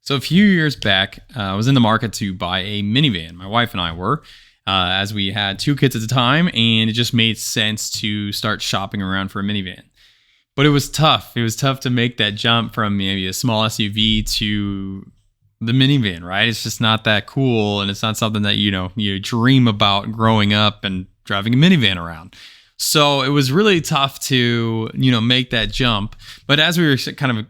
So a few years back, I was in the market to buy a minivan. My wife and I were, as we had two kids at the time, and it just made sense to start shopping around for a minivan. But it was tough. It was tough to make that jump from maybe a small SUV to the minivan, right? It's just not that cool, and it's not something that you dream about growing up and driving a minivan around. So it was really tough to make that jump. But as we were kind of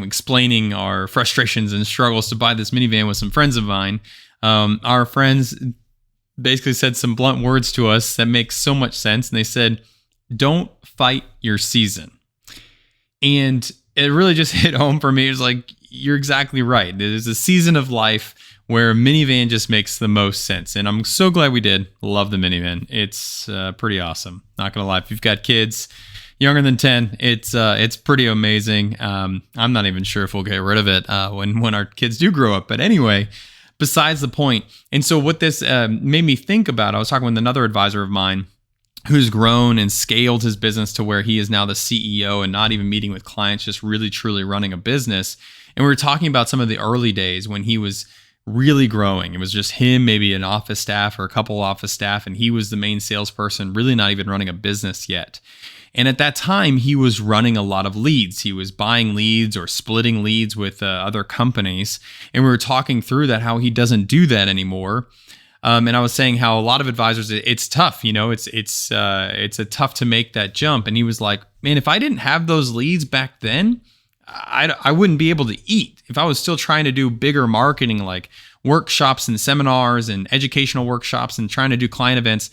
explaining our frustrations and struggles to buy this minivan with some friends of mine, our friends basically said some blunt words to us that make so much sense. And they said, "Don't fight your season." And it really just hit home for me. It was like, you're exactly right. There's a season of life where a minivan just makes the most sense. And I'm so glad we did. Love the minivan. It's pretty awesome. Not going to lie. If you've got kids younger than 10, it's pretty amazing. I'm not even sure if we'll get rid of it when our kids do grow up. But anyway, besides the point. And so what this made me think about, I was talking with another advisor of mine who's grown and scaled his business to where he is now the CEO and not even meeting with clients, just really, truly running a business. And we were talking about some of the early days when he was really growing. It was just him, maybe an office staff or a couple office staff, and he was the main salesperson, really not even running a business yet. And at that time, he was running a lot of leads. He was buying leads or splitting leads with other companies. And we were talking through that, how he doesn't do that anymore. And I was saying how a lot of advisors, it's tough, it's a tough to make that jump. And he was like, man, if I didn't have those leads back then, I wouldn't be able to eat. If I was still trying to do bigger marketing, like workshops and seminars and educational workshops and trying to do client events,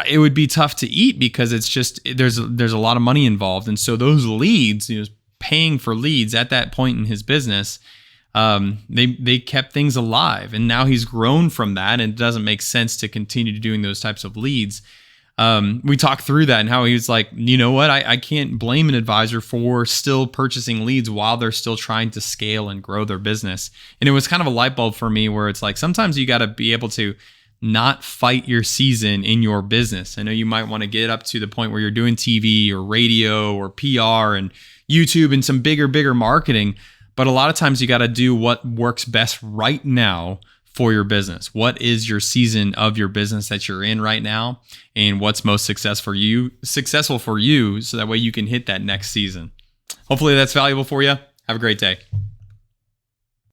it would be tough to eat because it's just, there's a lot of money involved. And so those leads, paying for leads at that point in his business, they kept things alive. And now he's grown from that, and it doesn't make sense to continue doing those types of leads. We talked through that and how he was like, you know what, I can't blame an advisor for still purchasing leads while they're still trying to scale and grow their business. And it was kind of a light bulb for me where it's like, sometimes you got to be able to not fight your season in your business. I know you might want to get up to the point where you're doing TV or radio or PR and YouTube and some bigger marketing. But a lot of times you got to do what works best right now for your business. What is your season of your business that you're in right now, and what's most successful for you, so that way you can hit that next season. Hopefully that's valuable for you. Have a great day.